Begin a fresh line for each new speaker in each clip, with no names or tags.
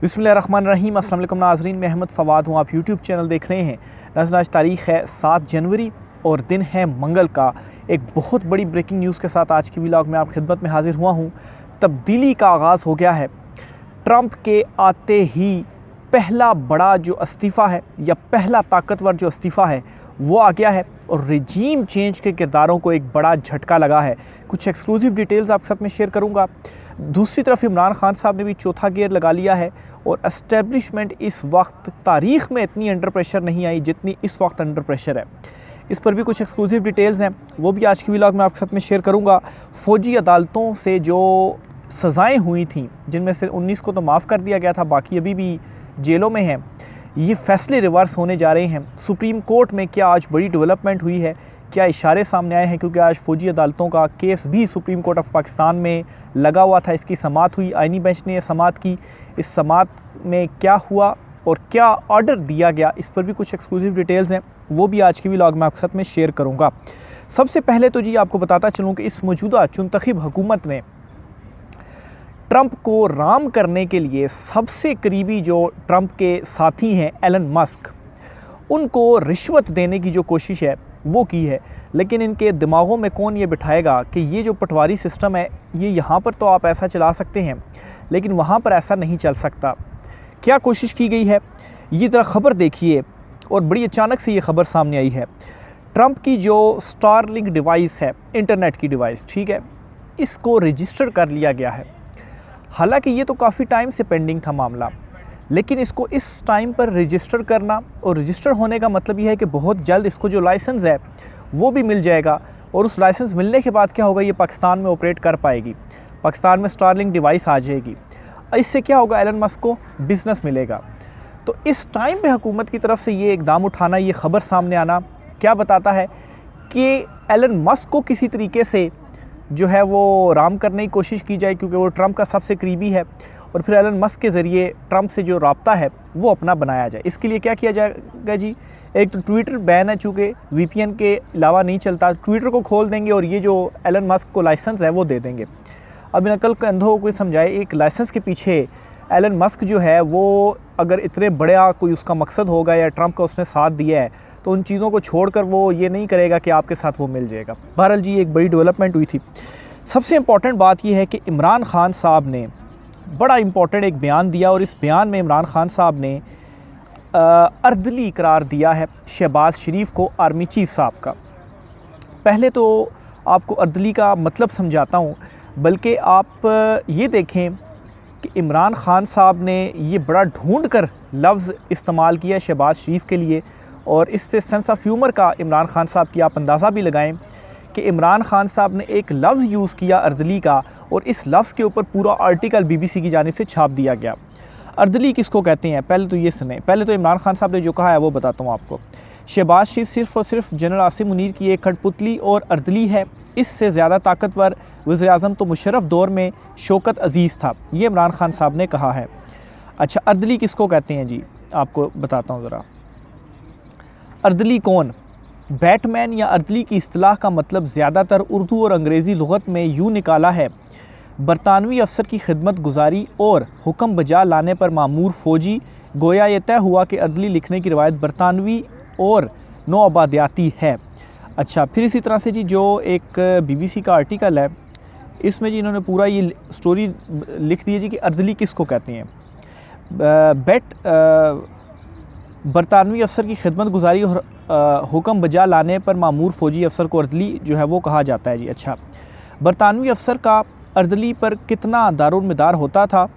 बिस्मिल्लाहिर्रहमानिर्रहीम। अस्सलाम वालेकुम नाज़रीन, मैं अहमद फ़वाद हूँ। आप यूट्यूब चैनल देख रहे हैं। नाज़रीन, आज तारीख़ है 7 जनवरी और दिन है मंगल का। एक बहुत बड़ी ब्रेकिंग न्यूज़ के साथ आज की व्लॉग में आप खिदमत में हाज़िर हुआ हूँ। तब्दीली का आगाज़ हो गया है। ट्रंप के आते ही पहला बड़ा जो इस्तीफ़ा है या पहला ताकतवर जो इस्तीफ़ा है वो आ गया है और रिजीम चेंज के किरदारों को एक बड़ा झटका लगा है। कुछ एक्सक्लूसिव डिटेल्स आपके साथ में शेयर करूंगा। दूसरी तरफ इमरान खान साहब ने भी चौथा गियर लगा लिया है और एस्टेब्लिशमेंट इस वक्त तारीख़ में इतनी अंडर प्रेशर नहीं आई जितनी इस वक्त अंडर प्रेशर है। इस पर भी कुछ एक्सक्लूसिव डिटेल्स हैं, वो भी आज की व्लॉग में आपके साथ में शेयर करूँगा। फ़ौजी अदालतों से जो सज़ाएँ हुई थी, जिनमें से 19 को तो माफ़ कर दिया गया था, बाकी अभी भी जेलों में हैं, ये फ़ैसले रिवर्स होने जा रहे हैं। सुप्रीम कोर्ट में क्या आज बड़ी डेवलपमेंट हुई है, क्या इशारे सामने आए हैं, क्योंकि आज फ़ौजी अदालतों का केस भी सुप्रीम कोर्ट ऑफ पाकिस्तान में लगा हुआ था। इसकी समाअत हुई, आइनी बेंच ने समाअत की। इस समाअत में क्या हुआ और क्या ऑर्डर दिया गया, इस पर भी कुछ एक्सक्लूसिव डिटेल्स हैं, वो भी आज की व्लॉग में आपके साथ में शेयर करूँगा। सबसे पहले तो जी आपको बताता चलूँ कि इस मौजूदा चुनतखब हुकूमत ने ट्रंप को राम करने के लिए सबसे करीबी जो ट्रंप के साथी हैं एलन मस्क, उनको रिश्वत देने की जो कोशिश है वो की है। लेकिन इनके दिमागों में कौन ये बिठाएगा कि ये जो पटवारी सिस्टम है ये यहाँ पर तो आप ऐसा चला सकते हैं लेकिन वहाँ पर ऐसा नहीं चल सकता। क्या कोशिश की गई है ये ज़रा ख़बर देखिए। और बड़ी अचानक से ये ख़बर सामने आई है। ट्रंप की जो स्टारलिंक डिवाइस है, इंटरनेट की डिवाइस, ठीक है, इसको रजिस्टर कर लिया गया है। हालांकि ये तो काफ़ी टाइम से पेंडिंग था मामला, लेकिन इसको इस टाइम पर रजिस्टर करना, और रजिस्टर होने का मतलब ये है कि बहुत जल्द इसको जो लाइसेंस है वो भी मिल जाएगा। और उस लाइसेंस मिलने के बाद क्या होगा, ये पाकिस्तान में ऑपरेट कर पाएगी, पाकिस्तान में स्टारलिंक डिवाइस आ जाएगी। इससे क्या होगा, एलन मस्क को बिज़नेस मिलेगा। तो इस टाइम पे हुकूमत की तरफ से ये इकदाम उठाना, ये ख़बर सामने आना क्या बताता है कि एलन मस्क को किसी तरीके से जो है वो राम करने की कोशिश की जाए, क्योंकि वो ट्रंप का सबसे करीबी है, और फिर एलन मस्क के ज़रिए ट्रंप से जो राब्ता है वो अपना बनाया जाए। इसके लिए क्या किया जाएगा जी, एक तो ट्विटर बैन है, चूँकि वीपीएन के अलावा नहीं चलता, ट्विटर को खोल देंगे और ये जो एलन मस्क को लाइसेंस है वो दे देंगे। अब इन अकल के अंधों को समझाए, एक लाइसेंस के पीछे एलन मस्क जो है वो अगर इतने बड़ा कोई उसका मकसद होगा या ट्रंप का उसने साथ दिया है तो उन चीज़ों को छोड़कर वो ये नहीं करेगा कि आपके साथ वो मिल जाएगा। बहरहाल जी एक बड़ी डेवलपमेंट हुई थी। सबसे इम्पॉर्टेंट बात यह है कि इमरान खान साहब ने बड़ा इम्पॉर्टेंट एक बयान दिया, और इस बयान में इमरान खान साहब ने अर्दली करार दिया है शहबाज शरीफ को, आर्मी चीफ साहब का। पहले तो आपको अर्दली का मतलब समझाता हूँ, बल्कि आप ये देखें कि इमरान खान साहब ने ये बड़ा ढूंढ कर लफ्ज़ इस्तेमाल किया शहबाज शरीफ के लिए, और इससे सेंस ऑफ ह्यूमर का इमरान खान साहब की आप अंदाज़ा भी लगाएं कि इमरान खान साहब ने एक लफ्ज़ यूज़ किया अर्दली का, और इस लफ्ज़ के ऊपर पूरा आर्टिकल बीबीसी की जानिब से छाप दिया गया। अर्दली किसको कहते हैं, पहले तो ये सुने। पहले तो इमरान खान साहब ने जो कहा है वो बताता हूँ आपको। शहबाज शरीफ सिर्फ़ और सिर्फ जनरल आसिम मुनीर की एक कठपुतली और अर्दली है। इससे ज़्यादा ताकतवर वज़ीर-ए-आज़म तो मुशर्रफ दौर में शौकत अज़ीज़ था, ये इमरान खान साहब ने कहा है। अच्छा, अर्दली किसको कहते हैं जी, आपको बताता हूँ ज़रा। अर्दली कौन? बैटमैन या अर्दली की इस्तिलाह का मतलब ज़्यादातर उर्दू और अंग्रेज़ी लुग़त में यूँ निकाला है, बरतानवी अफसर की खिदमत गुजारी और हुक्म बजा लाने पर मामूर फ़ौजी। गोया ये तय हुआ कि अर्दली लिखने की रवायत बरतानवी और नौआबादियाती है। अच्छा, फिर इसी तरह से जी जो एक बीबीसी का आर्टिकल है, इसमें जी इन्होंने पूरा ये स्टोरी लिख दी है जी कि अर्दली किसको कहते हैं। बरतानवी अफसर की खिदमत गुजारी और हुक्म बजा लाने पर मामूर फ़ौजी अफसर को अर्दली जो है वो कहा जाता है जी। अच्छा, बरतानवी अफसर का अर्दली पर कितना दारुमदार होता था,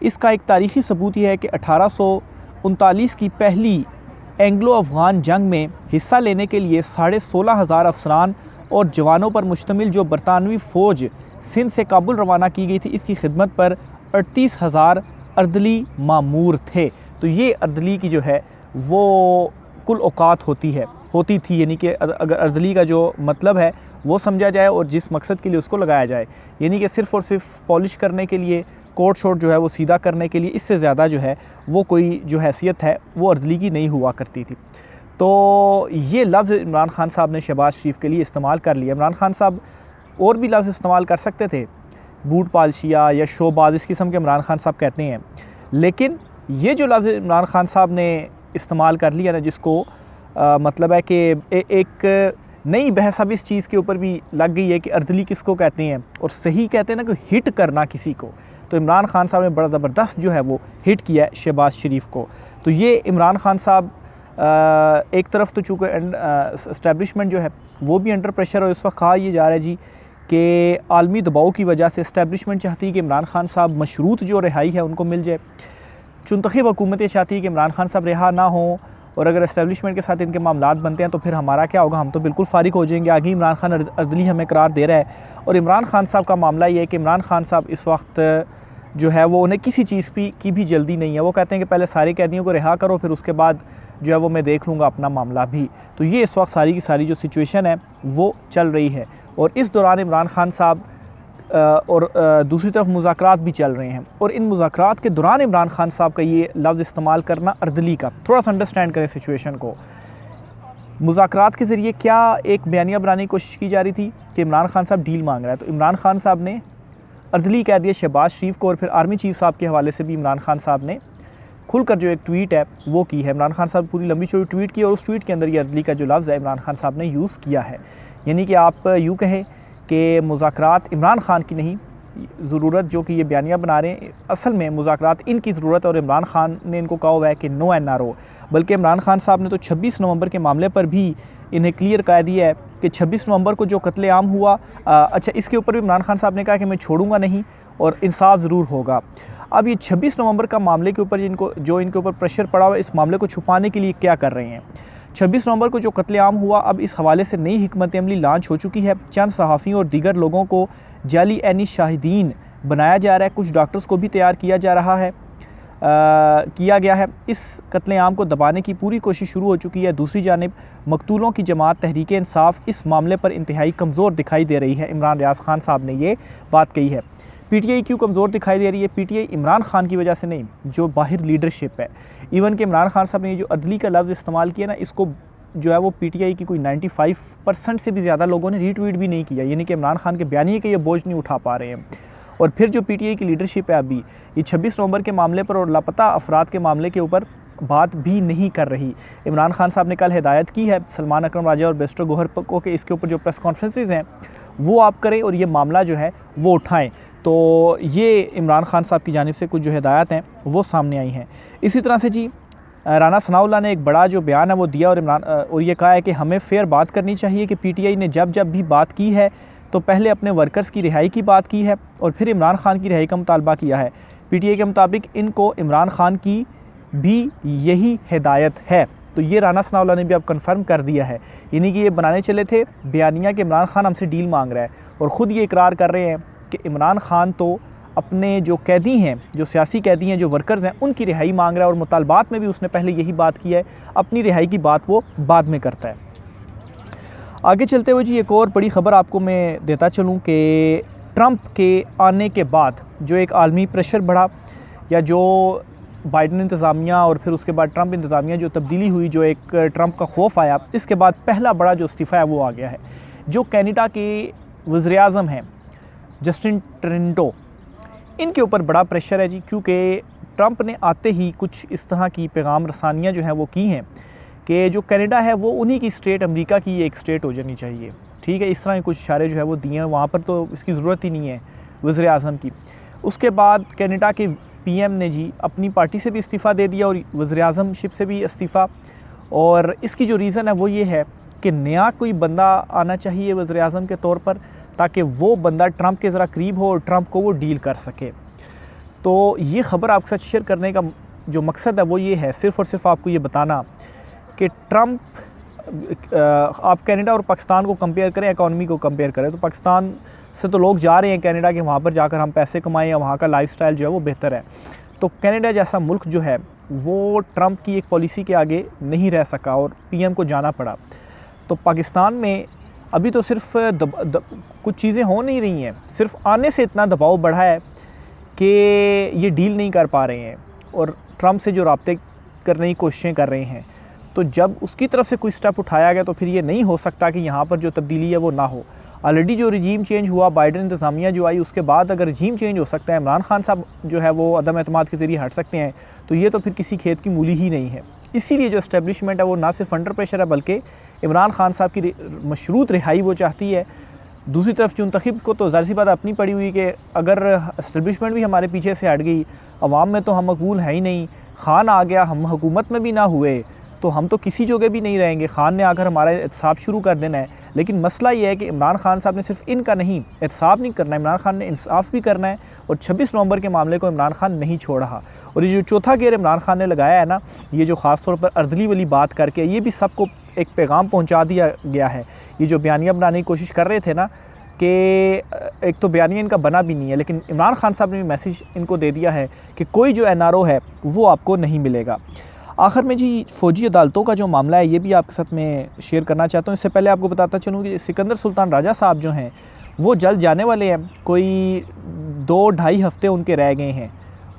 इसका एक तारीख़ी सबूत यह है कि 1839 की पहली एंग्लो अफ़गान जंग में हिस्सा लेने के लिए 16,500 अफसरान और जवानों पर मुश्तमिल जो बरतानवी फ़ौज सिंध से काबुल रवाना की गई थी, इसकी खिदमत पर 38,000 अर्दली मामूर थे। तो ये अर्दली की जो है वो कुल औकात होती थी, यानी कि अगर अर्दली का जो मतलब है वो समझा जाए और जिस मकसद के लिए उसको लगाया जाए, यानी कि सिर्फ़ और सिर्फ पॉलिश करने के लिए, कोट शोट जो है वो सीधा करने के लिए, इससे ज़्यादा जो है वो कोई जो हैसियत है वो अर्दली की नहीं हुआ करती थी। तो ये लफ्ज़ इमरान खान साहब ने शहबाज शरीफ के लिए इस्तेमाल कर लिया। इमरान खान साहब और भी लफ्ज़ इस्तेमाल कर सकते थे, बूट पालशिया या शोबाज, इस किस्म के इमरान खान साहब कहते हैं, लेकिन ये जो लफ्ज़ इमरान खान साहब ने इस्तेमाल कर लिया ना, जिसको मतलब है कि एक नई बहस अब इस चीज़ के ऊपर भी लग गई है कि अर्दली किसको कहते हैं, और सही कहते हैं ना कि हिट करना किसी को। तो इमरान खान साहब ने बड़ा ज़बरदस्त जो है वो हिट किया है शहबाज शरीफ को। तो ये इमरान खान साहब एक तरफ तो चूँकि इस्टेब्लिशमेंट जो है वो भी अंडर प्रेशर, और इस वक्त कहा यह जा रहा है जी कि आलमी दबाव की वजह से इस्टेब्लिशमेंट चाहती है कि इमरान खान साहब मशरूत जो रिहाई है उनको मिल जाए। चुनतखब हुकूमतें चाहती है कि इमरान खान साहब रिहा ना हो, और अगर इस्टेब्लिशमेंट के साथ इनके मामलात बनते हैं तो फिर हमारा क्या होगा, हम तो बिल्कुल फारिग हो जाएंगे। आगे इमरान खान अर्दली हमें करार दे रहा है। और इमरान खान साहब का मामला ये है कि इमरान खान साहब इस वक्त जो है वो उन्हें किसी चीज़ की भी जल्दी नहीं है। वो कहते हैं कि पहले सारे कैदियों को रिहा करो, फिर उसके बाद जो है वो मैं देख लूँगा अपना मामला भी। तो ये इस वक्त सारी की सारी जो सिचुएशन है वो चल रही है, और इस दौरान इमरान खान साहब और दूसरी तरफ मुज़ाकरात भी चल रहे हैं। और इन मुज़ाकरात के दौरान इमरान खान साहब का ये लफ्ज़ इस्तेमाल करना अर्दली का, थोड़ा सा अंडरस्टैंड करें सिचुएशन को। मुज़ाकरात के ज़रिए क्या एक बयानिया बनाने की कोशिश की जा रही थी कि इमरान खान साहब डील मांग रहा है, तो इमरान खान साहब ने अर्दली कह दिया शहबाज शरीफ को, और फिर आर्मी चीफ साहब के हवाले से भी इमरान खान साहब ने खुलकर जो एक ट्वीट है वो की है। इमरान खान साहब पूरी लंबी चौड़ी ट्वीट की, और उस ट्वीट के अंदर ये अर्दली का जो लफ्ज़ है इमरान खान साहब ने यूज़ किया है। यानी कि आप यूँ कहें कि मुज़ाकरात इमरान खान की नहीं ज़रूरत, जो कि ये बयानिया बना रहे हैं, असल में मुज़ाकरात इनकी ज़रूरत है, और इमरान खान ने इनको कहा हुआ है कि नो NRO। बल्कि इमरान खान साहब ने तो 26 नवंबर के मामले पर भी इन्हें क्लियर कह दिया है कि 26 नवंबर को जो कत्लेआम हुआ, अच्छा इसके ऊपर भी इमरान खान साहब ने कहा कि मैं छोड़ूंगा नहीं और इंसाफ ज़रूर होगा। अब ये 26 नवंबर का मामले के ऊपर जो इनके ऊपर प्रेशर पड़ा हुआ है, इस मामले को छुपाने के लिए क्या कर रहे हैं। 26 नवंबर को जो कत्लेआम हुआ, अब इस हवाले से नई हिकमत अमली लॉन्च हो चुकी है। चंद सहाफ़ियों और दीगर लोगों को जाली ऐनी शाहिदीन बनाया जा रहा है, कुछ डॉक्टर्स को भी तैयार किया गया है। इस कत्लेआम को दबाने की पूरी कोशिश शुरू हो चुकी है। दूसरी जानिब मकतूलों की जमात तहरीक इंसाफ इस मामले पर इंतहाई कमज़ोर दिखाई दे रही है। इमरान रियाज खान साहब ने ये बात कही है। PTI क्यों कमज़ोर दिखाई दे रही है? PTI इमरान खान की वजह से नहीं, जो बाहर लीडरशिप है। इवन कि इमरान खान साहब ने ये जो अर्दली का लफ्ज़ इस्तेमाल किया ना, इसको जो है वो PTI की कोई 95% से भी ज़्यादा लोगों ने रीट्वीट भी नहीं किया। यानी कि इमरान खान के बयानिए के ये बोझ नहीं उठा पा रहे हैं। और फिर जो PTI की लीडरशिप है अभी ये 26 नवंबर के मामले पर और लापता अफराद के मामले के ऊपर बात भी नहीं कर रही। इमरान खान साहब ने कल हिदायत की है सलमान अकरम राजा और बेस्टर गोहर को कि इसके ऊपर जो प्रेस कॉन्फ्रेंसेज हैं वो आप करें और ये मामला जो है वो उठाएं। तो ये इमरान खान साहब की जानिब से कुछ जो हिदायत हैं वो सामने आई हैं। इसी तरह से जी राना सनाउल्लाह ने एक बड़ा जो बयान है वो दिया और ये कहा है कि हमें फेयर बात करनी चाहिए कि PTI ने जब भी बात की है तो पहले अपने वर्कर्स की रिहाई की बात की है और फिर इमरान खान की रिहाई का मुतालबा किया है। PTI के मुताबिक इनको इमरान खान की भी यही हिदायत है। तो ये राना सनाउल्लाह ने भी अब कन्फर्म कर दिया है। यानी कि ये बनाने चले थे बयानिया कि इमरान खान हमसे डील मांग रहा है और ख़ुद ये इकरार कर रहे हैं कि इमरान खान तो अपने जो कैदी हैं, जो सियासी कैदी हैं, जो वर्कर्स हैं, उनकी रिहाई मांग रहा है और मुतालबात में भी उसने पहले यही बात की है। अपनी रिहाई की बात वो बाद में करता है। आगे चलते हुए जी एक और बड़ी ख़बर आपको मैं देता चलूँ कि ट्रंप के आने के बाद जो एक आलमी प्रेशर बढ़ा या जो बाइडन इंतज़ामिया और फिर उसके बाद ट्रंप इंतज़ामिया जो तब्दीली हुई, जो एक ट्रंप का खौफ आया, इसके बाद पहला बड़ा जो इस्तीफ़ा है वो आ गया है। जो कनाडा के वज़ीर-ए-आज़म हैं जस्टिन ट्रूडो, इनके ऊपर बड़ा प्रेशर है जी, क्योंकि ट्रंप ने आते ही कुछ इस तरह की पैगाम रसानियाँ जो हैं वो की हैं कि जो कनाडा है वो उन्हीं की स्टेट, अमेरिका की एक स्टेट हो जानी चाहिए। ठीक है, इस तरह के कुछ इशारे जो है वो दिए हैं। वहाँ पर तो इसकी ज़रूरत ही नहीं है वज़ीर-ए-आज़म की। उसके बाद कनाडा के PM ने जी अपनी पार्टी से भी इस्तीफ़ा दे दिया और वज़ीर-ए-आज़मशिप से भी इस्तीफ़ा। और इसकी जो रीज़न है वो ये है कि नया कोई बंदा आना चाहिए वज़ीर-ए-आज़म के तौर पर, ताकि वो बंदा ट्रंप के ज़रा करीब हो और ट्रंप को वो डील कर सके। तो ये ख़बर आपके साथ शेयर करने का जो मकसद है वो ये है, सिर्फ़ और सिर्फ आपको ये बताना कि ट्रंप, आप कनाडा और पाकिस्तान को कंपेयर करें, इकॉनमी को कंपेयर करें, तो पाकिस्तान से तो लोग जा रहे हैं कनाडा के, वहाँ पर जाकर हम पैसे कमाएं या वहाँ का लाइफस्टाइल जो है वो बेहतर है। तो कनाडा जैसा मुल्क जो है वो ट्रंप की एक पॉलिसी के आगे नहीं रह सका और PM को जाना पड़ा। तो पाकिस्तान में अभी तो सिर्फ कुछ चीज़ें हो नहीं रही हैं, सिर्फ आने से इतना दबाव बढ़ा है कि ये डील नहीं कर पा रहे हैं और ट्रंप से जो राब्ते करने की कोशिशें कर रहे हैं। तो जब उसकी तरफ से कोई स्टेप उठाया गया तो फिर ये नहीं हो सकता कि यहाँ पर जो तब्दीली है वो ना हो। ऑलरेडी जो रिजीम चेंज हुआ, बाइडन इंतज़ामिया जो आई, उसके बाद अगर रिजीम चेंज हो सकता है, इमरान खान साहब जो है वो अदम एतमाद के ज़रिए हट सकते हैं, तो ये तो फिर किसी खेत की मूली ही नहीं है। इसीलिए जो इस्टेब्लिशमेंट है वो ना सिर्फ अंडर प्रेशर है, बल्कि इमरान खान साहब की मशरूत रिहाई वो चाहती है। दूसरी तरफ मुंतखब को तो ज़ाहिर सी बात अपनी पड़ी हुई कि अगर इस्टेब्लिशमेंट भी हमारे पीछे से हट गई, अवाम में तो हम मकबूल हैं ही नहीं, खान आ गया, हम हुकूमत में भी ना हुए तो हम तो किसी जगह भी नहीं रहेंगे, खान ने आकर हमारा एहतसाब शुरू कर देना है। लेकिन मसला ये है कि इमरान खान साहब ने सिर्फ इनका नहीं, एहतसाब नहीं करना है, इमरान खान ने इंसाफ भी करना है, और 26 नवंबर के मामले को इमरान खान नहीं छोड़ रहा। और ये जो चौथा गेयर इमरान खान ने लगाया है ना, ये जो ख़ास तौर पर अर्दली वाली बात करके, ये भी सबको एक पैगाम पहुँचा दिया गया है। ये जो बयानिया बनाने की कोशिश कर रहे थे ना, कि एक तो बयानिया इनका बना भी नहीं है, लेकिन इमरान खान साहब ने भी मैसेज इनको दे दिया है कि कोई जो NRO है वो आपको नहीं मिलेगा। आखिर में जी फ़ौजी अदालतों का जो मामला है, ये भी आपके साथ में शेयर करना चाहता हूँ। इससे पहले आपको बताता चलूँ कि सिकंदर सुल्तान राजा साहब जो हैं वो जल्द जाने वाले हैं। कोई 2-2.5 हफ़्ते उनके रह गए हैं,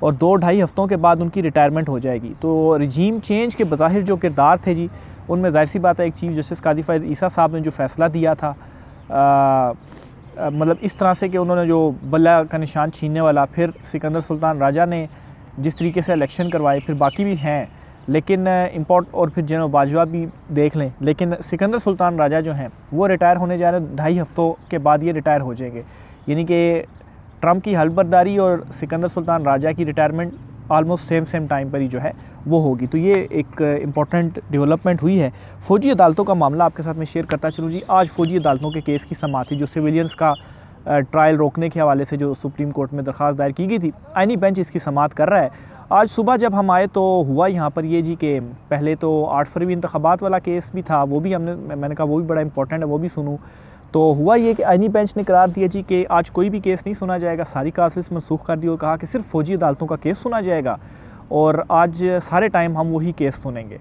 और 2-2.5 हफ़्तों के बाद उनकी रिटायरमेंट हो जाएगी। तो रिजीम चेंज के बज़ाहिर जो किरदार थे जी, उनमें ज़ाहिर सी बात है एक चीफ़ जस्टिस कादी फ़ैज़ ईसा साहब ने जो फ़ैसला दिया था, मतलब इस तरह से कि उन्होंने जो बल्ला का निशान छीनने वाला, फिर सिकंदर सुल्तान राजा ने जिस तरीके से इलेक्शन करवाए, फिर बाकी भी हैं, लेकिन और फिर जनरल बाजवा भी देख लें, लेकिन सिकंदर सुल्तान राजा जो हैं वो रिटायर होने जा रहे हैं। 2.5 हफ़्तों के बाद ये रिटायर हो जाएंगे, यानी कि ट्रंप की हलबर्दारी और सिकंदर सुल्तान राजा की रिटायरमेंट आलमोस्ट सेम टाइम पर ही जो है वो होगी। तो ये एक इम्पॉर्टेंट डेवलपमेंट हुई है। फ़ौजी अदालतों का मामला आपके साथ में शेयर करता चलूँ जी। आज फ़ौजी अदालतों के केस की समाअत थी, जो सिविलियंस का ट्रायल रोकने के हवाले से जो सुप्रीम कोर्ट में दरख्वास्त दायर की गई थी, आइनी बेंच इसकी समाअत कर रहा है। आज सुबह जब हम आए तो हुआ यहाँ पर ये जी कि पहले तो 8 फरवरी इंतखाबात वाला केस भी था, वो भी मैंने कहा वो भी बड़ा इंपॉर्टेंट है, वो भी सुनूँ। तो हुआ ये कि आइनी बेंच ने करार दिया जी कि आज कोई भी केस नहीं सुना जाएगा, सारी कास लिस्ट मनसूख कर दी, और कहा कि सिर्फ फ़ौजी अदालतों का केस सुना जाएगा, और आज सारे टाइम हम वही केस सुनेंगे,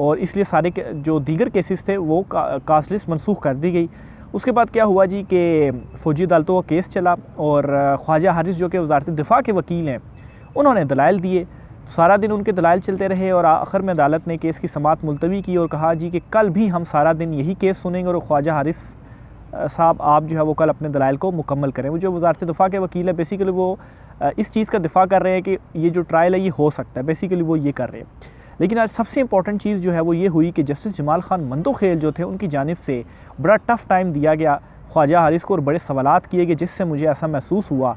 और इसलिए सारे जो दीगर केसेस थे वो कास लिस्ट मनसूख कर दी गई। उसके बाद क्या हुआ जी कि फ़ौजी अदालतों का केस चला, और ख्वाजा हारिस जो कि वज़ारत दिफ़ा के वकील हैं, उन्होंने दलाइल दिए। सारा दिन उनके दलाइल चलते रहे, और आखिर में अदालत ने केस की समाअत मुलतवी की और कहा जी कि कल भी हम सारा दिन यही केस सुनेंगे, और ख्वाजा हारिस साहब आप जो है वो कल अपने दलाइल को मुकम्मल करें। वो जो वज़ारत दिफ़ा के वकील है, बेसिकली वो इस चीज़ का दिफ़ा कर रहे हैं कि ये जो ट्रायल है ये हो सकता है, बेसिकली वो ये कर रहे हैं। लेकिन आज सबसे इंपॉर्टेंट चीज़ जो है वो ये हुई कि जस्टिस जमाल खान मंदोखेल जो थे, उनकी जानिब से बड़ा टफ़ टाइम दिया गया ख्वाजा हारिस को, और बड़े सवालात किए गए, जिससे मुझे ऐसा महसूस हुआ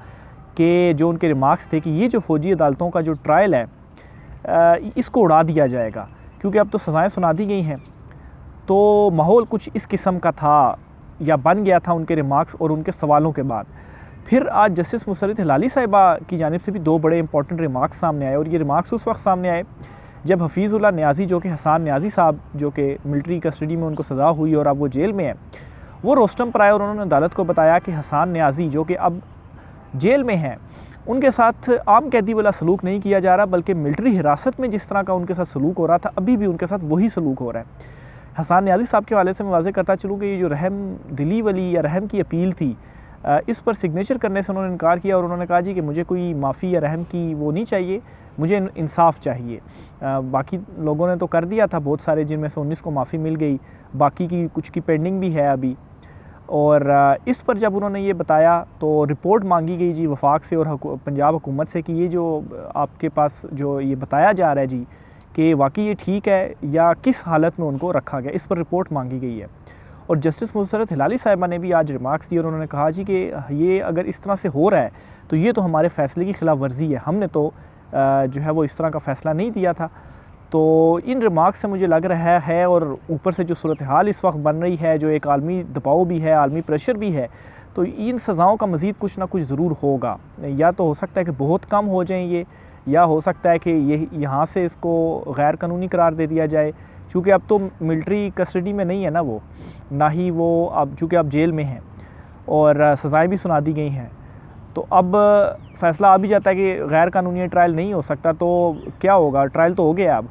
कि जो उनके रिमार्क्स थे कि ये जो फ़ौजी अदालतों का जो ट्रायल है इसको उड़ा दिया जाएगा, क्योंकि अब तो सज़ाएँ सुना दी गई हैं। तो माहौल कुछ इस किस्म का था या बन गया था उनके रिमार्क्स और उनके सवालों के बाद। फिर आज जस्टिस मुसर्रत हिलाली साहिबा की जानिब से भी 2 बड़े इंपॉर्टेंट रिमार्क्स सामने आए, और ये रिमार्क्स उस वक्त सामने आए जब हफीज़ुल्लाह न्याज़ी जो कि हसन न्याज़ी साहब जो कि मिलिट्री कस्टडी में उनको सज़ा हुई और अब वो जेल में है, वो रोस्टम पर आए, और उन्होंने अदालत को बताया कि हसन न्याज़ी जो कि अब जेल में हैं, उनके साथ आम कैदी वाला सलूक नहीं किया जा रहा, बल्कि मिलिट्री हिरासत में जिस तरह का उनके साथ सलूक हो रहा था, अभी भी उनके साथ वही सलूक हो रहा है। हसन न्याज़ी साहब के हवाले से मैं वाज़ेह करता चलूँ कि ये जो रहम दिली वाली या रहम की अपील थी, इस पर सिग्नेचर करने से उन्होंने इनकार किया, और उन्होंने कहा जी कि मुझे कोई माफ़ी या रहम की वो नहीं चाहिए, मुझे इंसाफ चाहिए। बाकी लोगों ने तो कर दिया था बहुत सारे, जिनमें से 19 को माफ़ी मिल गई, बाकी की कुछ की पेंडिंग भी है अभी। और इस पर जब उन्होंने ये बताया तो रिपोर्ट मांगी गई जी वफाक से और पंजाब हुकूमत से कि ये जो आपके पास जो ये बताया जा रहा है जी कि वाकई ये ठीक है या किस हालत में उनको रखा गया, इस पर रिपोर्ट मांगी गई है। और जस्टिस मुसर्रत हिलाली साहिबा ने भी आज रिमार्क्स दिए, और उन्होंने कहा जी कि ये अगर इस तरह से हो रहा है तो ये तो हमारे फ़ैसले की खिलाफ वर्जी है, हमने तो जो है वो इस तरह का फ़ैसला नहीं दिया था। तो इन रिमार्क्स से मुझे लग रहा है, और ऊपर से जो सूरत हाल इस वक्त बन रही है, जो एक आलमी दबाव भी है, आलमी प्रेशर भी है, तो इन सज़ाओं का मज़ीद कुछ ना कुछ ज़रूर होगा। या तो हो सकता है कि बहुत कम हो जाएँ ये, या हो सकता है कि ये यहाँ से इसको गैर कानूनी करार दे दिया जाए, चूँकि अब तो मिलिट्री कस्टडी में नहीं है ना वो, ना ही वो अब चूँकि अब जेल में हैं और सज़ाएँ भी सुना दी गई हैं। तो अब फ़ैसला आ भी जाता है कि गैर कानूनी ट्रायल नहीं हो सकता, तो क्या होगा, ट्रायल तो हो गया अब।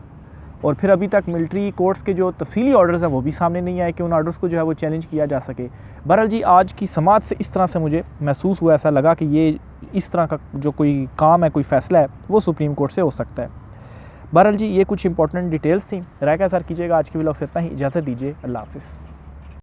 और फिर अभी तक मिलिट्री कोर्ट्स के जो तफसीली ऑर्डर्स हैं वो भी सामने नहीं आए कि उन ऑर्डर्स को जो है वो चैलेंज किया जा सके। बहरहाल जी आज की समाअत से इस तरह से मुझे महसूस हुआ, ऐसा लगा कि ये इस तरह का जो कोई काम है, कोई फ़ैसला है, वो सुप्रीम कोर्ट से हो सकता है। बहरहाल जी ये कुछ इंपॉर्टेंट डिटेल्स थी। राय का असर कीजिएगा। आज की व्लॉग से इतना ही, इजाज़त दीजिए, अल्लाह हाफ़िज़।